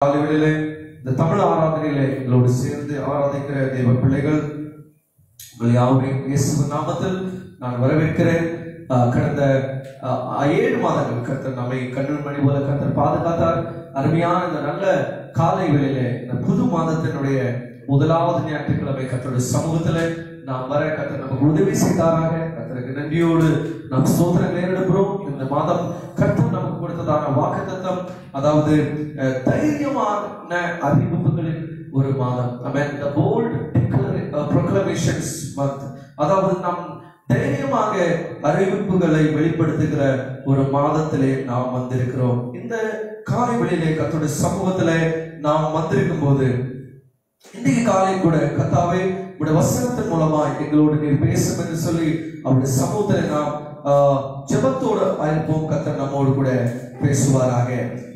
காலையிலே இந்த தமிழ் ஆராதனையிலே எங்களோடு சேர்ந்து ஆராதிக்கிற தேவ பிள்ளைகள் உங்கள் யாவரையும் இயேசுவின் நாமத்தில் நான் வரவேற்கிறேன். கடந்த 7 மாதங்கள் கர்த்தர் நம்மை கண்ணின் மணி போல கர்த்தர் பாதுகாத்தார். அருமையான இந்த நல்ல காலை வேளையிலே இந்த புது மாதத்தினுடைய முதலாவது ஞாயிற்றுக்கிழமை கர்த்தருடைய சமூகத்துல நாம் வர கர்த்தர் நமக்கு உதவி செய்தாராக. கர்த்தருக்கு நன்றியோடு நாம் ஸ்தோத்திரம் ஏறெடுக்கிறோம். இந்த மாதம் கர்த்தர் நமக்கு கொடுத்ததான வாக்குத்தத்தம், அதாவது தைரியமான அறிவிப்புகளின் ஒரு மாதம். Amen. The bold proclamations month. அதாவது நாம் தைரியமாக அறிவிப்புகளை வெளிப்படுத்துகிற ஒரு மாதத்திலே நாம் வந்திருக்கிறோம். இந்த காலை வேளையிலே கர்த்தருடைய சமூகத்திலே நாம் வந்திருக்கும் போது இன்றைக்கு காலை கூட கர்த்தாவே உடைய வசனத்தின் மூலமா எங்களோடு நீர் பேசும் என்று சொல்லி அவருடைய சமூகத்திலே நாம் ஜெபத்தோடு ஆயிருப்போம். கர்த்தர் நம்மோடு கூட பேசுவாராக.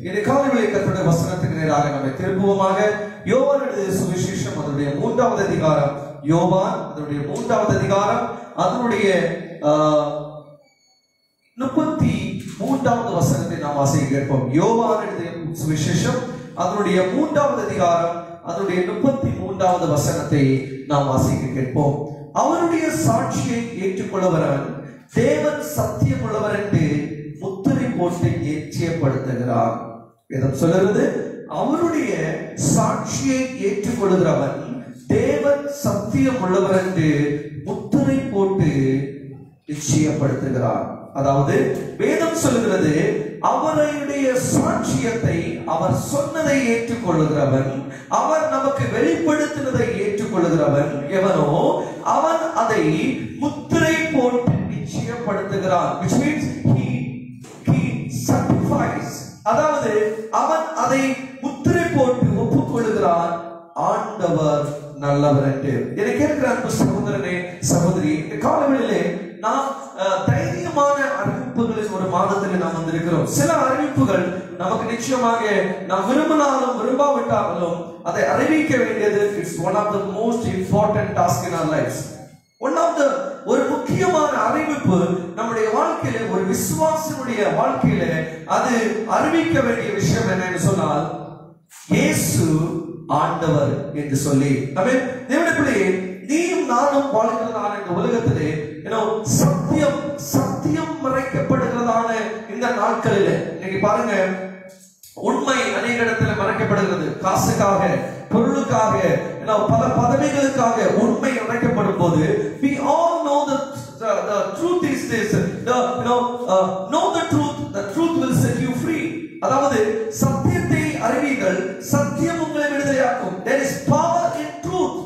இந்த காலைகளை கர்த்தருடைய வசனத்துக்கு நேராக நம்மை திருப்புவோமாக. யோவான் எழுதிய சுவிசேஷம் அதனுடைய 3வது அதிகாரம், யோவான் அதனுடைய 3வது அதிகாரம் அதனுடைய 33வது வசனத்தை நாம் வாசிக்க கேட்போம். யோவான் எழுதிய சுவிசேஷம் அதனுடைய 3வது அதிகாரம் அதனுடைய 33வது வசனத்தை நாம் வாசிக்க கேட்போம். அவருடைய சாட்சியை ஏற்றுக்கொள்ளவரன் தேவன் சத்தியம் உள்ளவர் என்று முத்திரை போட்டு நிச்சயப்படுத்துகிறார். வேதம் சொல்லுகிறது, அவருடைய சாட்சியை ஏற்றுக்கொள்கிறவன் தேவன் சத்தியம் உள்ளவர் என்று முத்திரை போட்டு நிச்சயப்படுத்துகிறார். அதாவது வேதம் சொல்லுகிறது, அவருடைய சாட்சியத்தை, அவர் சொன்னதை ஏற்றுக்கொள்ளுகிறவன், அவர் நமக்கு வெளிப்படுத்தினதை ஏற்றுக்கொள்ளுகிறவன் எவனோ அவன் அதை முத்திரை போட்டு நிச்சயப்படுத்துகிறான். Which means he certifies. அதாவது அவன் அதை முத்திரை போட்டு ஒப்புக்கொள்ளுகிறான், ஆண்டவர் நல்லவர் என்று. எனக்கு இருக்கிற அன்பு சகோதரனே சகோதரி, இந்த காலங்களிலே நாம் தைரியமான அறிவிப்புகளின் ஒரு மாதத்தில் நாம் வந்திருக்கிறோம். சில அறிவிப்புகள் நமக்கு நிச்சயமாக நாம் விரும்பினாலும் விரும்பாவிட்டாலும் அதை அறிவிக்க வேண்டியது it's one of the most important task in our lifes. ஒரு முக்கியமான அறிவிப்பு நம்முடைய வாழ்க்கையில, ஒரு விசுவாசினுடைய வாழ்க்கையில அது அறிவிக்க வேண்டிய விஷயம் என்னன்னு சொன்னால், இயேசு ஆண்டவர் என்று சொல்லி. தேவனுடைய பிள்ளையே, நீயும் நானும் வாழ்கிறதான இந்த உலகத்திலே சத்தியம் சத்தியம் மறைக்கப்படுகிறதான இந்த நாட்களில இன்னைக்கு பாருங்க, உண்மை அநேக இடத்துல மறைக்கப்படுகிறது. காசுக்காக, பொருளுக்காக, பல பதவிகளுக்காக உண்மை மறைக்கப்படும் போது we all know the truth is this, know the truth will set you free. அதாவது சத்தியத்தை அறிவீர்கள், சத்தியம் உங்களை விடுதலையாக்கும். There is power in truth.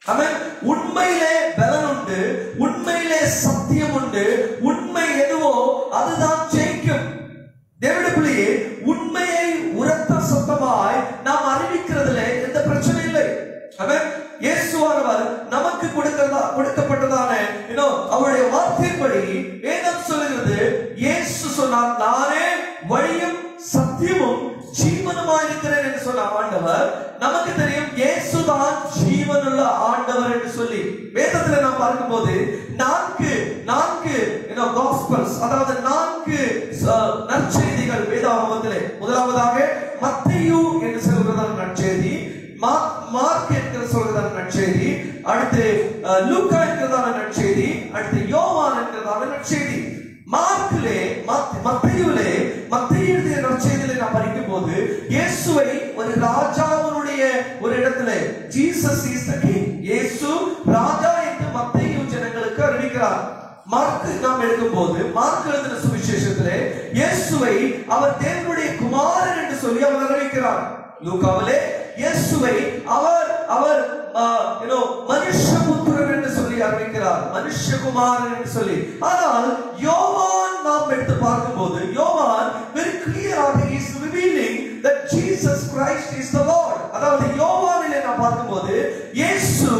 ஆமென். உண்மையிலே பலன் உண்டு, உண்மையிலே சத்தியம் உண்டு. உண்மை எதுவோ அதுதான் ஜெயிக்கும். தேவனுடைய பிள்ளையே, உண்மையை உரத்த சத்தமாய் நாம் அறிவிக்கிறதிலே எந்த பிரச்சனை இல்லை. ஆமென். இயேசுவானவர் நமக்கு கொடுக்கப்பட்டதான அவருடைய வார்த்தையின்படி வேதம் சொல்லுகிறது, இயேசு சொன்னார், நானே வழியும் சத்தியமும் ஜீவனுமாய் இருக்கிறேன் என்று சொன்ன ஆண்டவர். நமக்கு தெரியும் இயேசுதான் ஜீவனுள்ள ஆண்டவர் என்று சொல்லி வேதத்துல நாம் பார்க்கும்போது நான்கு காஸ்பல்ஸ், அதாவது 4 நற்செய்திகள் வேதாகமத்திலே. முதலாவதாக மத்தேயு என்று சொல்கிறதான நற்செய்தி, மார்க் என்கிற சொல்கிறதான நற்செய்தி, அடுத்து லூக்கா என்கிறதான நற்செய்தி, அடுத்து யோவான் என்கிறதான நற்செய்தி. மார்க்கிலே, மத்தேயு எழுதிய நற்செய்தியிலே நாம் படிக்கும் போது இயேசுவை ஒரு ராஜாவுடைய ஒரு இடத்திலே, ஜீசஸ் இஸ் தி கிங், இயேசு ராஜா என்று மத்தேயு ஜனங்களுக்கு அறிவிக்கிறார். மார்க்கு நாம் எடுக்கும் போது, மார்க் எழுதின சுவிசேஷத்திலே இயேசுவை அவர் தேவனுடைய குமாரன் என்று சொல்லி அவர் அறிவிக்கிறார். லூக்காவிலே இயேசுவை அவர் மனுஷபுத்திரன் என்று சொல்லி அறிவிக்கிறார், மனுஷகுமாரன் என்று சொல்லி. ஆனால் யோவான் நாம் எடுத்து பார்க்கும்போது, யோவான் very clearly is revealing that Jesus Christ is the Lord. அதாவது யோவானிலே நாம் பார்க்கும்போது இயேசு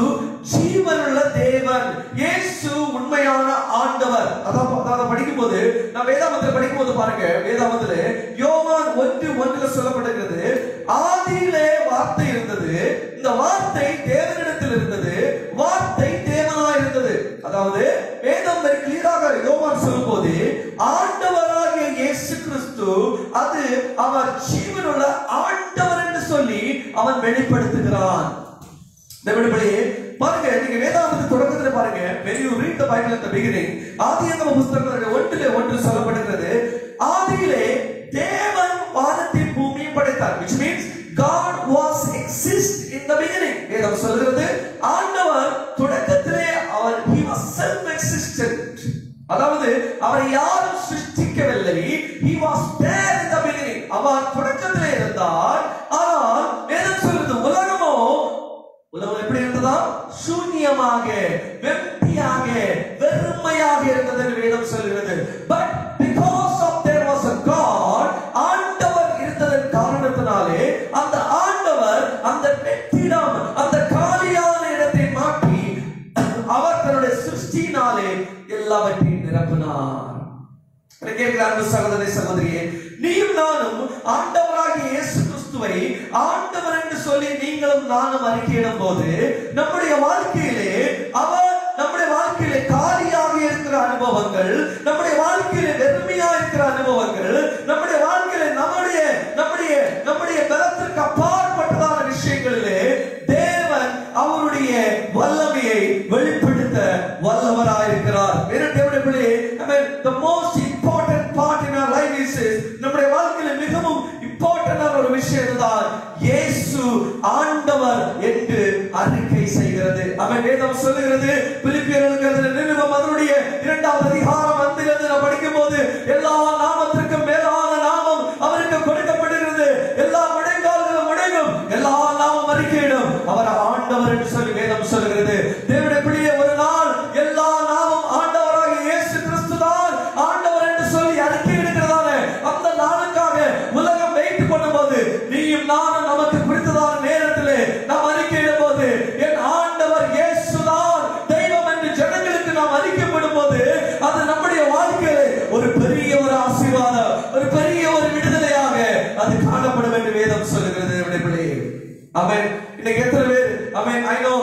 ஜீவனுள்ள தேவன், இயேசு உண்மையான ஆண்டவர். அதாவது படிக்கும்போது, நான் வேதாகமத்தில் படிக்கும்போது பாருங்க, வேதாகமத்திலே யோவான் 1:1 சொல்லப்படுகிறது, ஆதியிலே வார்த்தை இருந்தது, இந்த வார்த்தை தேவனிடத்தில் இருந்தது, வார்த்தை தேவனாய் இருந்தது. அதாவது வேதம் very clear-ஆக யோவான் சொல்லும்போது ஆண்டவராகிய இயேசு கிறிஸ்து அது அவர் ஜீவனுள்ள ஆண்டவர் சொல்லி அவன் வெளிப்படுத்துகிறான். பாருங்க, நீங்க வேதாகமத்து தொடக்கத்துல பாருங்க, when you read the Bible at the beginning, ஆதியாகம புத்தகத்துல 1:1 சொல்லப்படுகிறது, ஆதியிலே தேவன் வானத்தையும் பூமியையும் படைத்தார். which means God was exist in the beginning. வேதம் சொல்கிறது ஆண்டவர் தொடக்கத்திலே அவர் he was self existent. அதாவது அவரை யாரும் சிருஷ்டிக்கவில்லை. he was there in the beginning. அவர் தொடக்கத்திலே இருந்தார். ஆனால் வேதம் சொல்கிறது உலகம் எப்படி இருந்ததா? சூன்யமாக, வெற்றியாக, வெறுமையாக இருந்தது என்று வேதம் சொல்கிறது. but because of there was a God, ஆண்டவர் இருந்ததன் காரணத்தினாலே அந்த ஆண்டவர் அந்த வெற்றிடம், அந்த காலியான இடத்தை மாற்றி அவர் தன்னுடைய சிருஷ்டியினாலே எல்லாவற்றையும் நிரப்பினார். சகோதரனே, சகோதரியே, நீயும் நானும் ஆண்டவராகிய இயேசு கிறிஸ்துவை ஆண்டவர் என்று சொல்லி நீங்களும் நானும் அறிக்கையிடும் போது நம்முடைய வாழ்க்கையிலே அவர் நம்முடைய வாழ்க்கையிலே காலியாக இருக்கிற அனுபவங்கள், நம்முடைய வாழ்க்கையிலே வெறுமையாக இருக்கிற அனுபவங்கள், நம்முடைய வாழ்க்கையிலே நம்முடைய பலத்திற்கு அப்பாற்பட்டதான விஷயங்களிலே தேவன் அவருடைய வல்லமையை வெளிப்படுத்த வல்லவராயிருக்கிறார். The most important part in our life is நம்முடைய வாழ்க்கையில மிகவும் இம்பார்ட்டன்டான ஒரு விஷயம் தான் இயேசு ஆண்டவர் என்று அறிக்கை செய்கிறது. அவன் வேதம் சொல்லுகிறது, பிலிப்பியர்களுக்கு எழுதின நிருபம் அதனுடைய 2வது அதிகாரம் அதிலிருந்து நாம் படிக்கும்போது எல்லா நாமத்திற்கும் மேலான நாமம் அவருக்கு கொடுக்கப்படுகிறது. எல்லா முழங்கால்களும் முடங்கும், எல்லா நாமம் அறிக்கையிடும் அவர் ஆண்டவர் என்று சொல்லி வேதம் சொல்லுகிறது. தேவனுடைய பிள்ளையே, ஒரு நாள் எல்லா நாமம் ஆண்டவராகிய இயேசு கிறிஸ்து தான் ஆண்டவர் என்று சொல்லி அறிக்கை எடுக்கிறதான அந்த நாளுக்காக உலகம் வெயிட் பண்ணும்போது நீயும் நானும் நமக்கு குறித்ததான நேரத்திலே நாம் அறிக்கையிடும் போது என் ஆண்டவர் இயேசுதான் தெய்வம் என்று ஜனங்களுக்கு நாம் அறிக்கைப்படும் போது அது நம்முடைய வாழ்க்கையிலே ஒரு பெரிய ஒரு ஆசீர்வாதம், ஒரு பெரிய ஒரு விடுதலையாக அது காணப்படும் என்று வேதம் சொல்லுகிறது. ஆமென். இன்னைக்கு எத்தனை பேர் ஆமென் I know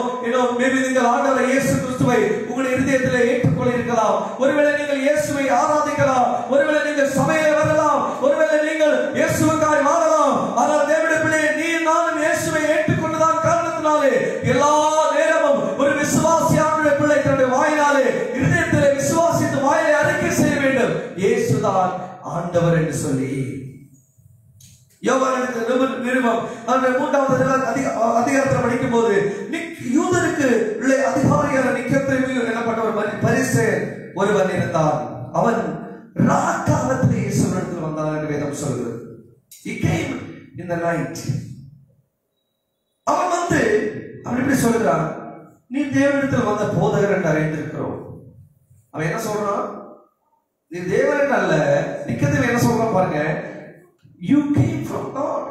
maybe நீங்கள் ஆண்டவர் இயேசு கிறிஸ்துவை உங்களுடைய இதயத்திலே ஏற்றுக்கொள்ள இருக்கலாம். ஒருவேளை நீங்கள் இயேசுவை ஆராதிக்கலாம், ஒருவேளை நீங்கள் சபையிலே வரலாம், ஒருவேளை நீங்கள் இயேசுவுக்காய் வாழலாம். ஆனால் தேவனுடைய பிள்ளையே, நீ நானும் இயேசுவை ஏற்றுக்கொண்டதான் காரணத்தினாலே எல்லா நேரமும் ஒரு விசுவாசியானுடைய பிள்ளை தன்னுடைய வாயினாலே இதயத்திலே விசுவாசித்து வாயிலை அறிக்கை செய்ய வேண்டும், இயேசுதான் ஆண்டவர் என்று சொல்லி. யோவானுக்கு நிருபம் 3வது அதிகாரத்தில் படிக்கும் போது யூதருக்கு உள்ள அதிகாரியான நிக்கோதேமியு எனப்பட்ட ஒரு பரிசேயன் ஒருவன் இருந்தான். அவன் ராக்காலத்திலே இயேசுவிடத்தில் வந்தான் என்று வேதம் சொல்கிறது. He came in the night. அவன் வந்து அவன் எப்படி சொல்கிறான், நீ தேவனிடத்தில் வந்த போதகர் என்று அறிந்திருக்கிறோம். அவன் என்ன சொல்றான், நீ தேவன் அல்ல. நிக்கோதேமியு என்ன சொல்றான் பாருங்க, you came from God.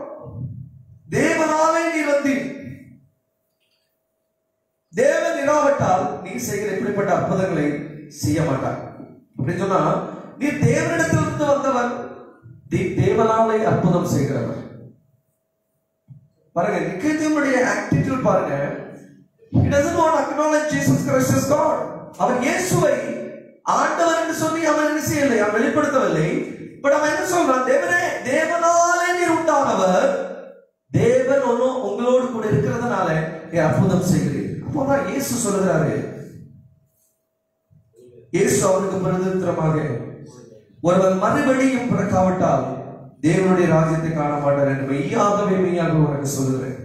தேவனாலே நீ வந்தீர். தேவன் இராவிட்டால் நீ செய்கிற இப்படிப்பட்ட அற்புதங்களை செய்ய மாட்டார் அப்படின்னு சொன்னா, நீ தேவனிடத்திலிருந்து வந்தவன், தேவனாலே அற்புதம் செய்கிறவர். பாருங்க, நிக்கோதேமியுடைய ஆட்டிட்யூட் பாருங்க. He doesn't want to acknowledge Jesus Christ as God. அவன் இயேசுவை ஆண்டவர் என்று சொல்லி அவன் என்ன செய்யவில்லை, அவன் வெளிப்படுத்தவில்லை. பட் அவன் என்ன சொல்றான், தேவனே, தேவனாலே நீர் உண்டானவர், தேவன் உங்களோடு கூட இருக்கிறதுனால அற்புதம் செய்கிறீர். அப்போதான் இயேசு சொல்லுகிறாரு, இயேசு அவருக்கு பிரதித்திரமாக, ஒருவன் மறுபடியும் பிறக்காவிட்டால் தேவனுடைய ராஜ்யத்தை காண மாட்டார் என்று மெய்யாகவே உனக்கு சொல்லுகிறேன்.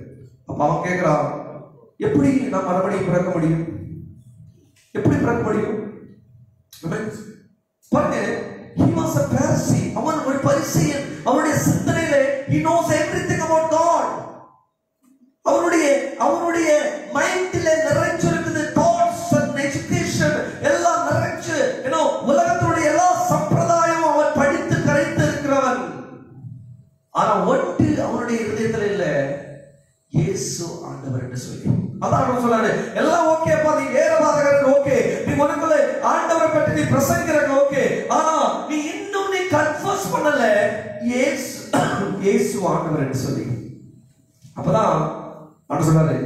அப்ப அவன் கேட்கிறான், எப்படி நான் மறுபடியும் பிறக்க முடியும், எப்படி பிறக்க முடியும்? பாருங்க, he was a Pharisee. அவன் ஒரு பரிசேயன். அவருடைய சிந்தனையிலே he knows everything about God. அவருடைய மைண்டிலே நிறைஞ்சிருக்குது thoughts and education எல்லாம் நிறைஞ்சு உலகத்துடைய எல்லா சம்பிரதாயமும் அவன் படித்து கரைத்து இருக்கிறவன். ஆனா ஒன்று அவருடைய இதயத்தில் இல்ல, இயேசு ஆண்டவர் என்று சொல்லி. அதான் அவன் சொல்றாரு, எல்லாம் ஓகேப்பா, நீ வேதபாரகர் ஓகே, நீ உனக்குள்ள ஆண்டவரை பற்றி நீ பிரசங்கிற ஓகே, ஆனா நீ இன்னும் நீ கன்ஃபஸ் பண்ணல இயேசு ஆண்டவர் என்று சொல்லி. அப்பதான் அவன் சொல்றாரு,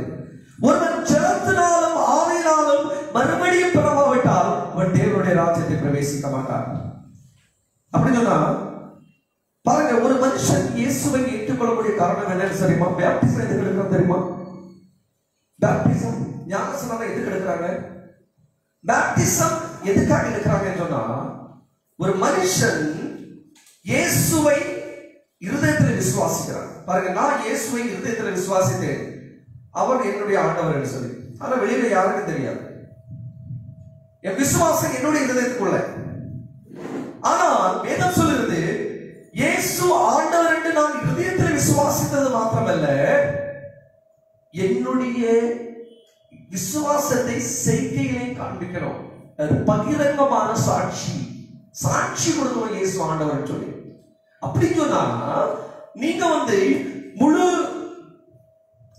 ஒருவன் ஜலத்தினாலும் ஆவியினாலும் மறுபடியும் பிறவாவிட்டால் அவன் தேவனுடைய ராஜ்யத்தை பிரவேசிக்க மாட்டான் அப்படின்னு சொன்னா, பாருங்க, ஒரு மனுஷன் இயேசுவை ஏற்றுக்கொண்டு ஏற்றுக்கொள்ளக்கூடிய காரணம் என்னன்னு தெரியுமா? பேப்டிசம் எதுக்கு எடுக்கிறோம் தெரியுமா? பேப்டிசம் ஞானஸ்நானம் எதுக்கு எடுக்கிறாங்க? பேப்டிசம் எதுக்காக எடுக்கிறாங்கன்னு சொன்னா, ஒரு மனுஷன் இயேசுவை இருதயத்தில் விசுவாசிக்கிறான். பாருங்க, நான் இயேசுவை இருதயத்தில் விசுவாசித்தேன், அவர் என்னுடைய ஆண்டவர் என்று சொல்லி. ஆனா வெளியில யாருக்கும் தெரியாது. என் விசுவாசம் என்னுடைய இருதயத்துக்குள்ள. ஆனால் வேதம் சொல்லுகிறது, இயேசு ஆண்டவர் என்று நான் இருதயத்தில் விசுவாசித்தது மாத்திரமல்ல, என்னுடைய விசுவாசத்தை செய்கையிலே காண்பிக்கணும். பகிரங்கமான சாட்சி கொடுக்கணும் இயேசு ஆண்டவர் சொல்லி. அப்படி சொன்னா நீங்க முழு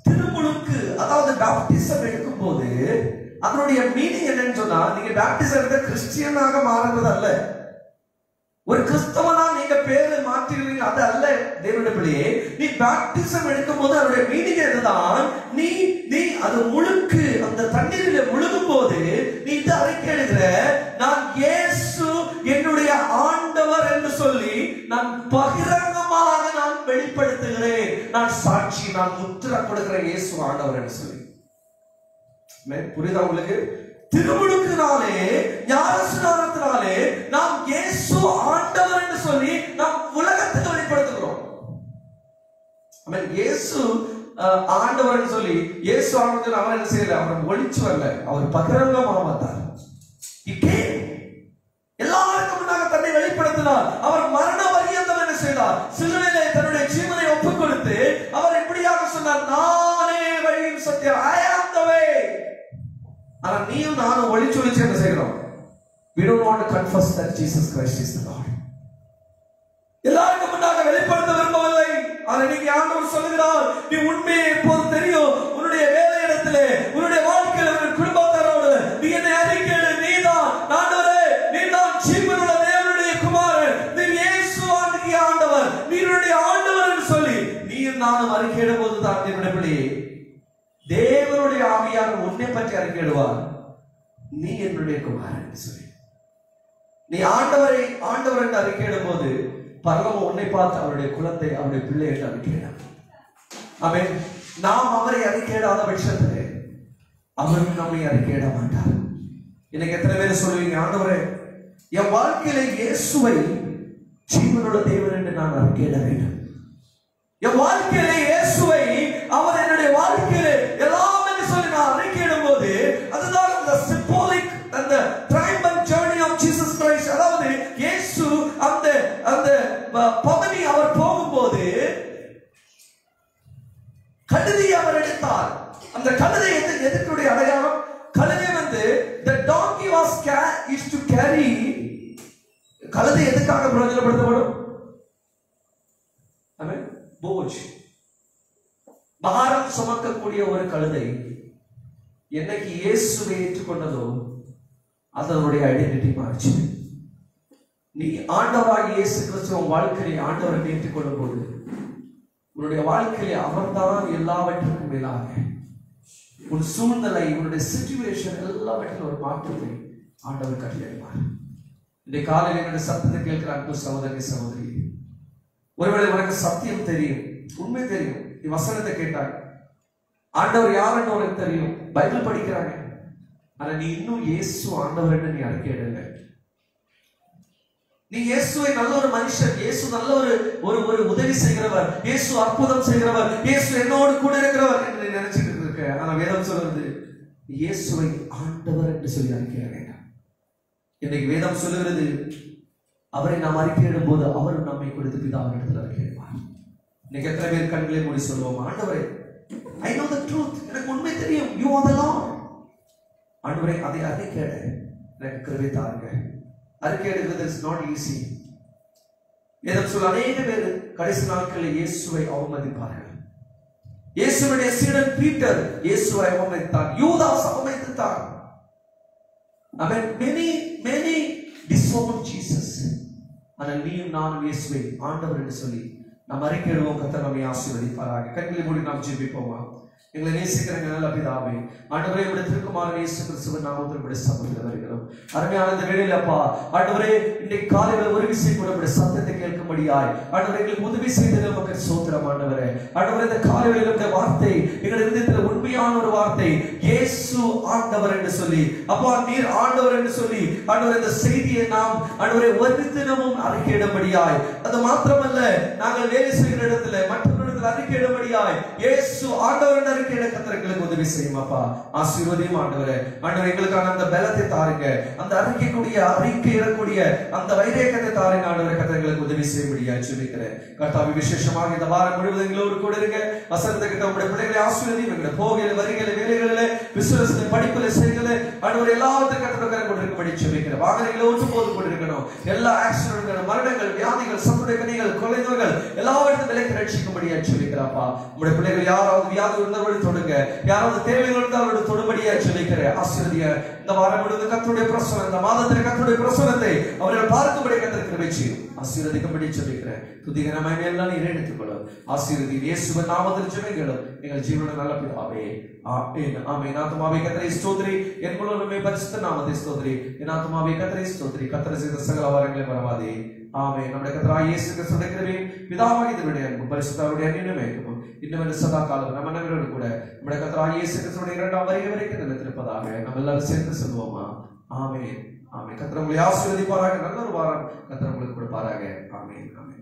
திருமுழுக்கு, அதாவது பேப்டிசம் எடுக்கும் போது அதனுடைய மீனிங் என்னன்னு சொன்னா, நீங்க பேப்டிசம் எடுத்த கிறிஸ்டியனாக மாறுறது அல்ல. ஒரு கிறிஸ்தவனா நீங்க பேரு மாற்றிடுவீங்க, அது அல்ல தேவனுடைய பிள்ளையே. நீ பேப்டிசம் எடுக்கும் போது அதனுடைய மீனிங் என்னதான், நீ அது முழுக்கு அந்த தண்ணீரில முழுகும் போது நீ இந்த அறிக்கை எடுக்கிற, நான் இயேசு என்னுடைய ஆண்டவர் என்று சொல்லி நான் பகிரங்கமாக நான் வெளிப்படுத்துகிறேன். நான் சாட்சி, நான் முத்திரை கொடுக்கிறேன் இயேசு ஆண்டவர் என்று சொல்லி. புரியுதா உங்களுக்கு? திருமுழுக்கினாலே, ஞானஸ்நானத்தினாலே நாம் இயேசு ஆண்டவர் என்று சொல்லி நாம் உலகத்துக்கு வெளிப்படுத்துகிறோம். இயேசு ஆண்டவர் சொல்லி இயேசு ஆண்டவர் அவர் என்ன செய்யல, அவர் ஒளிச்சு வரல, அவர் பகிரங்கமாக வந்தார். எல்லாருக்கும் முன்னாக தன்னை வெளிப்படுத்தினார். அவர் மரண பரியந்தம் என்ன செய்தார்? சிலுவையிலே தன்னுடைய ஜீவனை ஒப்புக் கொடுத்து அவர் இப்படியாக சொன்னார், நானே வழியும் சத்தியம், I am the way. ஆனா நீயும் நானும் ஒளிச்சு என்ன செய்கிறோம்? We don't want to confess that Jesus Christ is the Lord. எல்லாருக்கும் முன்னாக வெளிப்படுத்த விரும்பவில்லை. ஆனா நீங்க ஆண்டவர் சொல்லுகிறார், நீ உண்மையை எப்போது தெரியும், உன்னுடைய வேலையிடத்திலே, உன்னுடைய வாழ்க்கையில, உன்னுடைய குடும்பத்தாரோடு நீ என்னை அறிக்கையிடு, நீதான் ஆண்டவரே, நீதான் ஜீவனுள்ள தேவனுடைய குமாரன், நீ இயேசு ஆண்டவர், நீருடைய ஆண்டவர் என்று சொல்லி நீயும் நானும் அறிக்கையிடும் போதுதான் என்னுடைய பிள்ளையே தேவனுடைய ஆவியார் உன்னை பற்றி அறிக்கையிடுவார், நீ என்னுடைய குமாரன் என்று சொல்லி. நீ ஆண்டவர் என்று அறிக்கையிடும் போது பரலோகம் உன்னை பார்த்து அவருடைய குழந்தை, அவருடைய பிள்ளை என்று அறிக்கையிடும். ஆமென். நாம் அவரை அறிக்கையிடாத பட்சத்திலே அவரும் நம்மை அறிக்கையிட மாட்டார். இன்னைக்கு எத்தனை பேர் சொல்லுவீங்க, ஆண்டவரே என் வாழ்க்கையில இயேசுவை ஜீவனுள்ள தேவன் என்று நான் அறிக்கையிட வேண்டும், என் வாழ்க்கையில இயேசுவை அவர் என்னுடைய வாழ்க்கையில எல்லாம் என்று சொல்லி நான் அறிக்கையிடும் போது அதுதான் அந்த சிம்போலிக், அந்த triumphal journey of Jesus Christ. அதாவது இயேசு அந்த பவனி அவர் போகும்போது கழுதை அவர் எடுத்தார். அந்த கழுதை எதற்குடைய அடையாளம்? கழுதை the donkey was used to carry. கழுதை எதுக்காக பிரயோஜனப்படுத்தப்படும்? ஆமென். போஜ், பாரம் சுமக்கக்கூடிய ஒரு கழுதை என்னைக்கு இயேசுவை ஏற்றுக்கொண்டதோ அதனுடைய ஐடென்டிட்டி மாறிச்சு. நீ ஆண்டவராகிய இயேசு கிறிஸ்துவின் வாழ்க்கையை ஆண்டவரை ஏற்றுக்கொள்ளும் போது உன்னுடைய வாழ்க்கையிலே அவர்தான் எல்லாவற்றுக்கும் மேலாக. உன் சூழ்நிலை, உன்னுடைய சிச்சுவேஷன் எல்லாவற்றிலும் ஒரு மாற்றத்தை ஆண்டவர் கட்டளையிடுவார். இந்த காலையில் என்னுடைய சத்தத்தை கேட்கிற அன்பு சகோதரி சகோதரி, ஒருவேளை உனக்கு சத்தியம் தெரியும், உண்மை தெரியும், நீ வசனத்தை கேட்டாய், ஆண்டவர் யாருன்னு உனக்கு தெரியும், பைபிள் படிக்கிறாங்க, ஆனா நீ இன்னும் இயேசு ஆண்டவர் என்று நீ அறிக்கையிடல. நீ இயேசுவை நல்ல ஒரு மனுஷன், இயேசு நல்ல ஒரு உதவி செய்கிறவர், இயேசு அற்புதம் செய்கிறவர், இயேசு என்னோடு கூட இருக்கிறவர் என்று நீ நினைச்சிட்டு இருக்க. ஆனா வேதம் சொல்றது இயேசுவை ஆண்டவர் என்று சொல்லி அறிக்கையிட வேண்டாம். இன்னைக்கு வேதம் சொல்லுகிறது, அவரை நாம் அறிக்கையிடும் போது அவர் நம்மை கொடுத்து பிதாவிடத்தில் அறிக்கையிடுவார். இன்னைக்கு எத்தனை பேர் கண்களை மூடி சொல்லுவோம், ஆண்டவரே I know the truth, எனக்கு உண்மை தெரியும், you are the Lord. ஆண்டவரே அதை அறிக்கையிட எனக்கு கிருபை தாருங்க. அறிக்கையிடுவது is not easy. வேதம் சொல்ல அநேக பேர் கடைசி நாட்களில் இயேசுவை அவமதிப்பார்கள். இயேசுவுடைய சீடன் பீட்டர் இயேசுவை அவமதித்தார், யூதாஸ் அவமதித்தார். Amen. Many disowned Jesus. ஆனால் நீயும் நானும் இயேசுவை ஆண்டவர் என்று சொல்லி நாம் அறிக்கையிடுவோம். கர்த்தர் நம்மை ஆசீர்வதிப்பாராக. கண்களை மூடி நாம் ஜெபிப்போமா? எங்களை நேசிக்கிற நல்ல பிதாவே, ஆண்டவரே உம்முடைய திருக்குமாரன் இயேசு கிறிஸ்துவின் நாமத்தில் உம்முடைய சமூகத்தில் வருகிறோம். அருமையான இந்த வேளையில அப்பா ஆண்டவரே, இன்றைக்கு காலையில ஒரு விஷயம் கூட உம்முடைய சத்தத்தை கேட்கும்படியாய் ஆண்டவரே எங்களுக்கு உதவி செய்ததில் உமக்கு ஸ்தோத்திரம் ஆண்டவரே. ஆண்டவரே, இந்த காலையில உம்முடைய வார்த்தை எங்கள் இருதயத்தில் உண்மையான ஒரு வார்த்தை, இயேசு ஆண்டவர் என்று சொல்லி, அப்பா நீர் ஆண்டவர் என்று சொல்லி ஆண்டவரே இந்த செய்தியை நாம் ஆண்டவரே ஒரு தினமும் அறிக்கையிடும்படியாய், அது மாத்திரமல்ல நாங்கள் வேலை செய்கிற இடத்துல மற்றவர்கள் அறிக்கையிடும்படியாய் இயேசு ஆண்டவர் கத்தர்களுக்கு உதவி செய்யும் அப்பா. ஆசீர்வதியும் ஆண்டவரே. ஆண்டவர் எங்களுக்கான அந்த பலத்தை தாருங்க, அந்த அறிக்கையிடக்கூடிய அந்த வைரேகத்தை தாருங்க ஆண்டவரே. கத்தர்களுக்கு உதவி செய்யும்படியாய் ஜெபிக்கிறேன் கர்த்தாவே. விசேஷமாக இந்த வாரம் முழுவதும் எங்களோடு கூட இருங்க. வசனத்தை கிட்ட உங்களுடைய பிள்ளைகளை ஆசீர்வதியும். எங்களுடைய போகையில வருகையில வேலைகளில விசுவாசத்தில படிப்புல செய்களை ஆண்டவர் எல்லாவற்றையும் கத்தருக்காக கொண்டிருக்கும்படி ஜெபிக்கிறேன். வாகனங்களை ஓட்டும் போது கொண்டிருக்கணும். எல்லா ஆக்சிடென்ட்கள், மரணங்கள், வியாதிகள், சத்துடைய கனிகள், கொலை நோய்கள் எல்லாவற்றையும் விலக்கி ரட்சிக்கும்படியாய் ஜெபிக்கிறப்பா. உங்களுடைய பிள்ளைகள் யாராவது வியாதி தொடுங்க, யாராவது தேவைகள் இருந்தால் தொடுபடியா சொல்லிக்கிறேன். ஆசீர்வதிய இந்த வாரம் முழுவதும் கர்த்தருடைய பிரசன்னம், இந்த மாதத்திலே கர்த்தருடைய பிரசன்னத்தை அவர்கள் பார்க்கும்படி கர்த்தருக்கு கிருபை செய்யும். ஆசீர்வதிக்கும்படி சொல்லிக்கிறேன். துதிகர மகிமை எல்லாம் நீரே எடுத்துக்கொள்ளும். ஆசீர்வதி இயேசுவின் நாமத்தில் ஜெபிக்கிறோம் எங்கள் ஜீவனுள்ள நல்ல பிதாவே. ஆமென். ஆமென். ஆத்துமாவே கர்த்தரை ஸ்தோத்திரி, என் முழுவதுமே பரிசுத்த நாமத்தை ஸ்தோத்திரி. என் ஆத்துமாவே கர்த்தரை ஸ்தோத்திரி, கர்த்தர் செய்த சகல வரங்களை மறவாதே. ஆமென். நம்முடைய கர்த்தராகிய இயேசு கிறிஸ்துவின் கிருபையும் பிதாவாகிய தேவனுடைய அன்பும் பரிசுத்தருடைய அன்பியும் இன்னும் சதா காலம் நம்ம நகரோடு கூட நம்முடைய கர்த்தராகிய இயேசு கிறிஸ்துவின் இரண்டாம் வருகை வரைக்கும் நிலைத்திருப்பதாக நம்ம எல்லாரும் சேர்ந்து சொல்லுவோமா? ஆமென். ஆமென். கர்த்தர் உங்களை ஆசீர்வதிப்பாராக. நல்ல ஒரு வாரம் கர்த்தர் உங்களுக்கு கொடுப்பாராக. ஆமென். ஆமென்.